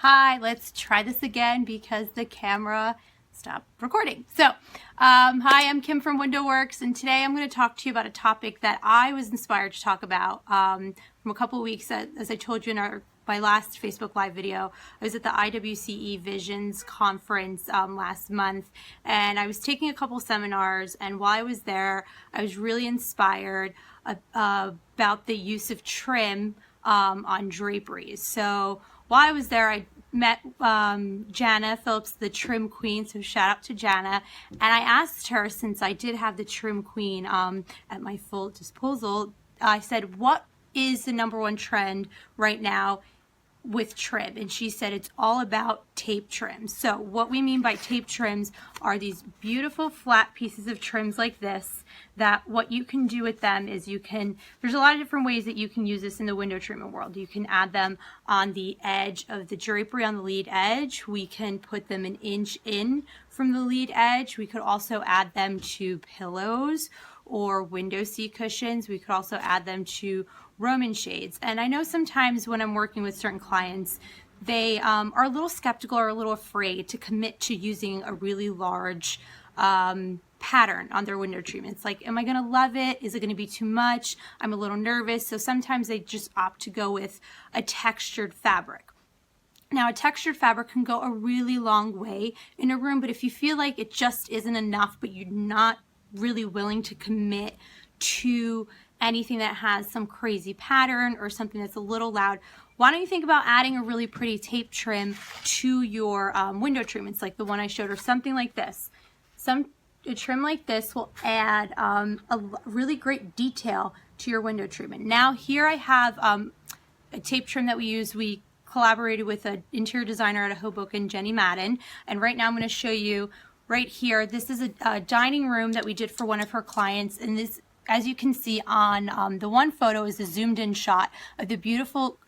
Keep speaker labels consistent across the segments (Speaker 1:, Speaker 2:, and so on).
Speaker 1: Hi, let's try this again because the camera stopped recording. So, hi, I'm Kim from Window Works, and today I'm going to talk to you about a topic that I was inspired to talk about from a couple of weeks. As I told you in my last Facebook Live video, I was at the IWCE Visions conference last month, and I was taking a couple seminars, and while I was there, I was really inspired about the use of trim on draperies. So while I was there, I met Jana Phillips, the trim queen, so shout out to Jana, and I asked her, since I did have the trim queen at my full disposal, I said, what is the #1 trend right now with trim? And she said it's all about tape trims. So what we mean by tape trims are these beautiful flat pieces of trims like this, that what you can do with them is there's a lot of different ways that you can use this in the window treatment world. You can add them on the edge of the drapery, on the lead edge. We can put them an inch in from the lead edge. We could also add them to pillows or window seat cushions. We could also add them to Roman shades. And I know sometimes when I'm working with certain clients, they are a little skeptical or a little afraid to commit to using a really large pattern on their window treatments. Like, am I going to love it? Is it going to be too much? I'm a little nervous. So sometimes they just opt to go with a textured fabric. Now, a textured fabric can go a really long way in a room, but if you feel like it just isn't enough, but you're not really willing to commit to anything that has some crazy pattern or something that's a little loud, why don't you think about adding a really pretty tape trim to your window treatments, like the one I showed, or something like this. A trim like this will add a really great detail to your window treatment. Now here I have a tape trim that we use. We collaborated with an interior designer out of Hoboken, Jenny Madden, and right now I'm going to show you right here. This is a dining room that we did for one of her clients, and this, as you can see on the one photo, is a zoomed in shot of the beautiful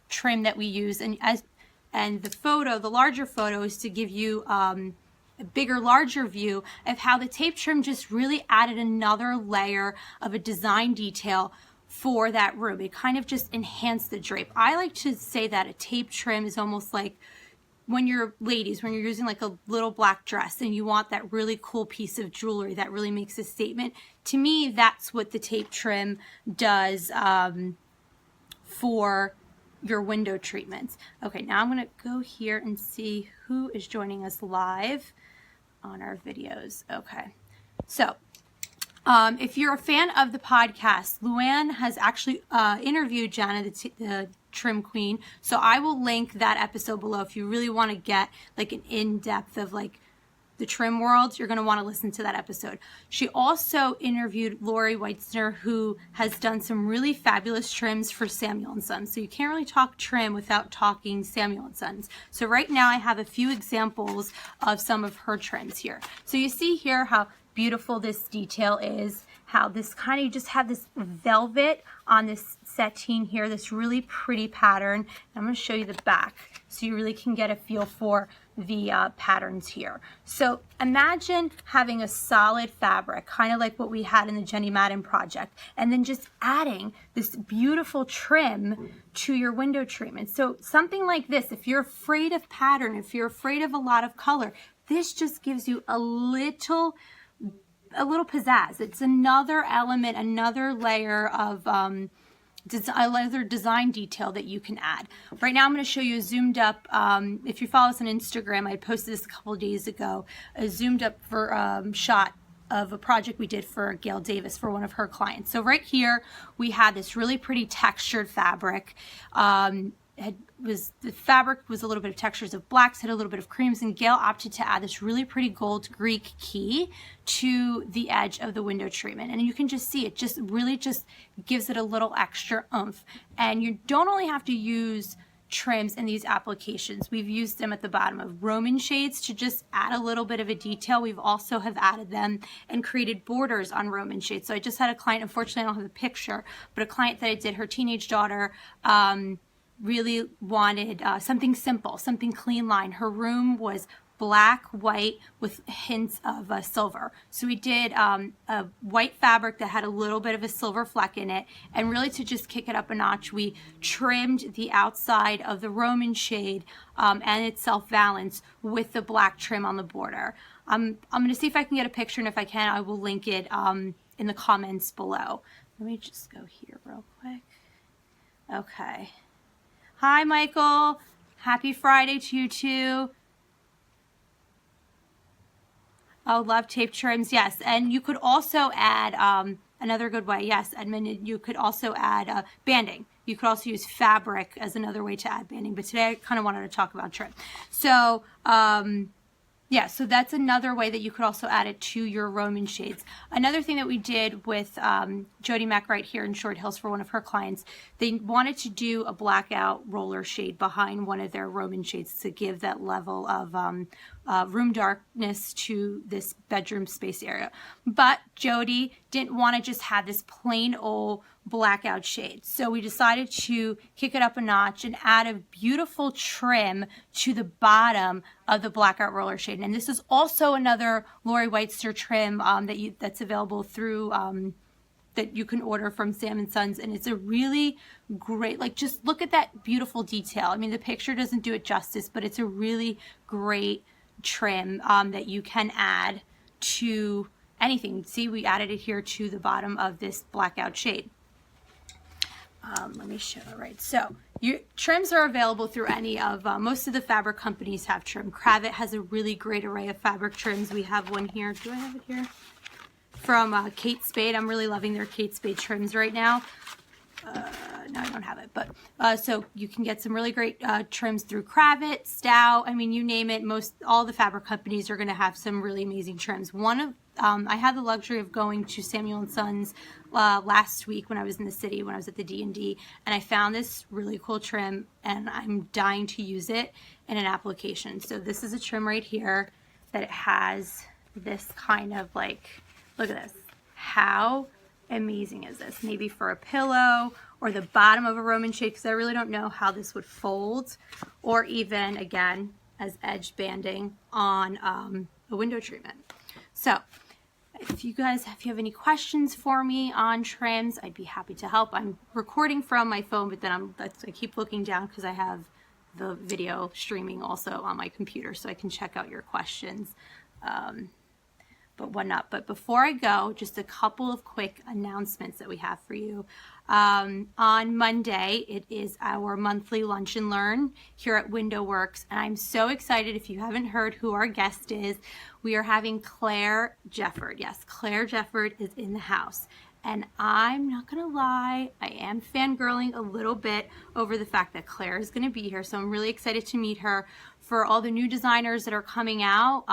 Speaker 1: trim that we use, and the larger photo is to give you a bigger, larger view of how the tape trim just really added another layer of a design detail for that room. It kind of just enhanced the drape. I like to say that a tape trim is almost like when you're using like a little black dress and you want that really cool piece of jewelry that really makes a statement. To me, that's what the tape trim does for your window treatments. Okay, now I'm going to go here and see who is joining us live on our videos. Okay, so if you're a fan of the podcast, Luann has actually interviewed Jana, the trim queen, so I will link that episode below. If you really want to get like an in-depth of like the trim world, you're going to want to listen to that episode. She also interviewed Lori Weitzner, who has done some really fabulous trims for Samuel & Sons. So you can't really talk trim without talking Samuel & Sons. So right now I have a few examples of some of her trims here. So you see here how beautiful this detail is, how this kind of, you just have this velvet on this sateen here, this really pretty pattern. I'm going to show you the back so you really can get a feel for the patterns here. So imagine having a solid fabric, kind of like what we had in the Jenny Madden project, and then just adding this beautiful trim to your window treatment. So something like this, if you're afraid of pattern, if you're afraid of a lot of color, this just gives you a little pizzazz. It's another element, another layer of another design detail that you can add. Right now I'm going to show you a zoomed up, if you follow us on Instagram, I posted this a couple of days ago, a zoomed up shot of a project we did for Gail Davis for one of her clients. So right here we had this really pretty textured fabric. The fabric was a little bit of textures of blacks, had a little bit of creams, and Gail opted to add this really pretty gold Greek key to the edge of the window treatment. And you can just see it just really just gives it a little extra oomph. And you don't only have to use trims in these applications. We've used them at the bottom of Roman shades to just add a little bit of a detail. We've also have added them and created borders on Roman shades. So I just had a client, unfortunately I don't have a picture, but a client that I did, her teenage daughter, really wanted something simple, something clean line. Her room was black, white with hints of silver. So we did a white fabric that had a little bit of a silver fleck in it, and really to just kick it up a notch, we trimmed the outside of the Roman shade and itself valance with the black trim on the border. I'm going to see if I can get a picture, and if I can, I will link it in the comments below. Let me just go here real quick. Okay. Hi, Michael. Happy Friday to you too. Oh, love tape trims. Yes. And you could also add another good way. Yes, Edmund, you could also add banding. You could also use fabric as another way to add banding. But today I kind of wanted to talk about trim. So, yeah, so that's another way that you could also add it to your Roman shades. Another thing that we did with Jody Mack right here in Short Hills for one of her clients, they wanted to do a blackout roller shade behind one of their Roman shades to give that level of room darkness to this bedroom space area. But Jody didn't want to just have this plain old blackout shade. So we decided to kick it up a notch and add a beautiful trim to the bottom of the blackout roller shade. And this is also another Lori Weitzer trim that's available through that you can order from Sam & Sons, and it's a really great, like, just look at that beautiful detail. I mean, the picture doesn't do it justice, but it's a really great trim that you can add to anything. See, we added it here to the bottom of this blackout shade. Let me show it right. So your trims are available through any of, most of the fabric companies have trim. Cravat has a really great array of fabric trims. We have one here. Do I have it here? From Kate Spade. I'm really loving their Kate Spade trims right now. No, I don't have it, but so you can get some really great trims through Cravat, Stout. I mean, you name it. All the fabric companies are going to have some really amazing trims. I had the luxury of going to Samuel & Sons last week when I was in the city, when I was at the D&D, and I found this really cool trim, and I'm dying to use it in an application. So this is a trim right here that it has this kind of like, look at this. How amazing is this? Maybe for a pillow or the bottom of a Roman shade, because I really don't know how this would fold, or even, again, as edge banding on a window treatment. So if you have any questions for me on trims, I'd be happy to help. I'm recording from my phone, but then I keep looking down because I have the video streaming also on my computer, so I can check out your questions. But whatnot. But before I go, just a couple of quick announcements that we have for you. On Monday, it is our monthly Lunch and Learn here at Window Works, and I'm so excited. If you haven't heard who our guest is, we are having Claire Jefford. Yes, Claire Jefford is in the house. And I'm not going to lie, I am fangirling a little bit over the fact that Claire is going to be here. So I'm really excited to meet her. For all the new designers that are coming out,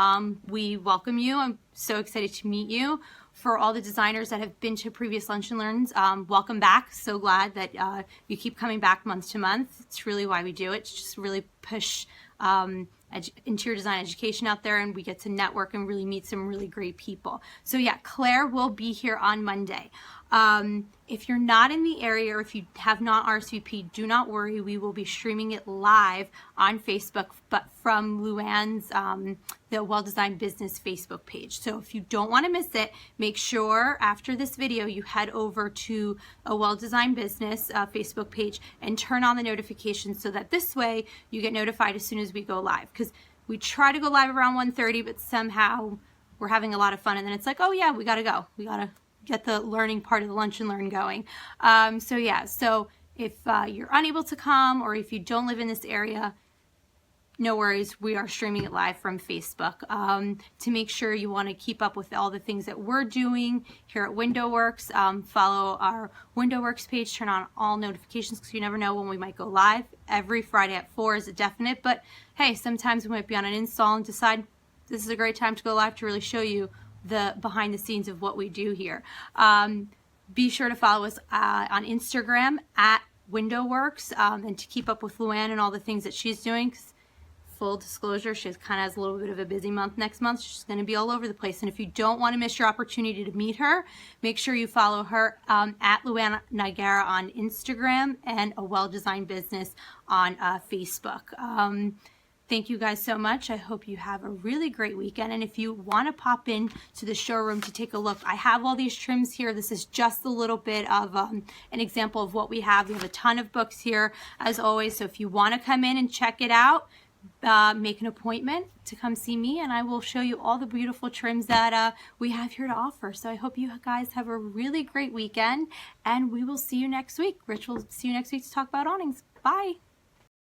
Speaker 1: we welcome you. I'm so excited to meet you. For all the designers that have been to previous Lunch and Learns, welcome back. So glad that you keep coming back month to month. It's really why we do it, to just really push interior design education out there, and we get to network and really meet some really great people. So yeah, Claire will be here on Monday. If you're not in the area, or if you have not RSVP'd, do not worry. We will be streaming it live on Facebook, but from Luann's the Well Designed Business Facebook page. So if you don't want to miss it, make sure after this video you head over to a Well Designed Business Facebook page and turn on the notifications, so that this way you get notified as soon as we go live. Because we try to go live around 1:30, but somehow we're having a lot of fun, and then it's like, oh yeah, we gotta go. We gotta get the learning part of the Lunch and Learn going. So yeah, so if you're unable to come, or if you don't live in this area, no worries, we are streaming it live from Facebook. To make sure you want to keep up with all the things that we're doing here at Window Works, follow our Window Works page, turn on all notifications, because you never know when we might go live. Every Friday at 4 is a definite, but hey, sometimes we might be on an install and decide this is a great time to go live to really show you the behind the scenes of what we do here. Be sure to follow us on Instagram at Window Works, and to keep up with Luann and all the things that she's doing. 'Cause full disclosure, she kind of has a little bit of a busy month next month. She's going to be all over the place. And if you don't want to miss your opportunity to meet her, make sure you follow her at Luann Nigara on Instagram, and A Well Designed Business on Facebook. thank you guys so much. I hope you have a really great weekend. And if you want to pop in to the showroom to take a look, I have all these trims here. This is just a little bit of an example of what we have. We have a ton of books here, as always. So if you want to come in and check it out, make an appointment to come see me, and I will show you all the beautiful trims that we have here to offer. So I hope you guys have a really great weekend, and we will see you next week. Rich will see you next week to talk about awnings. Bye.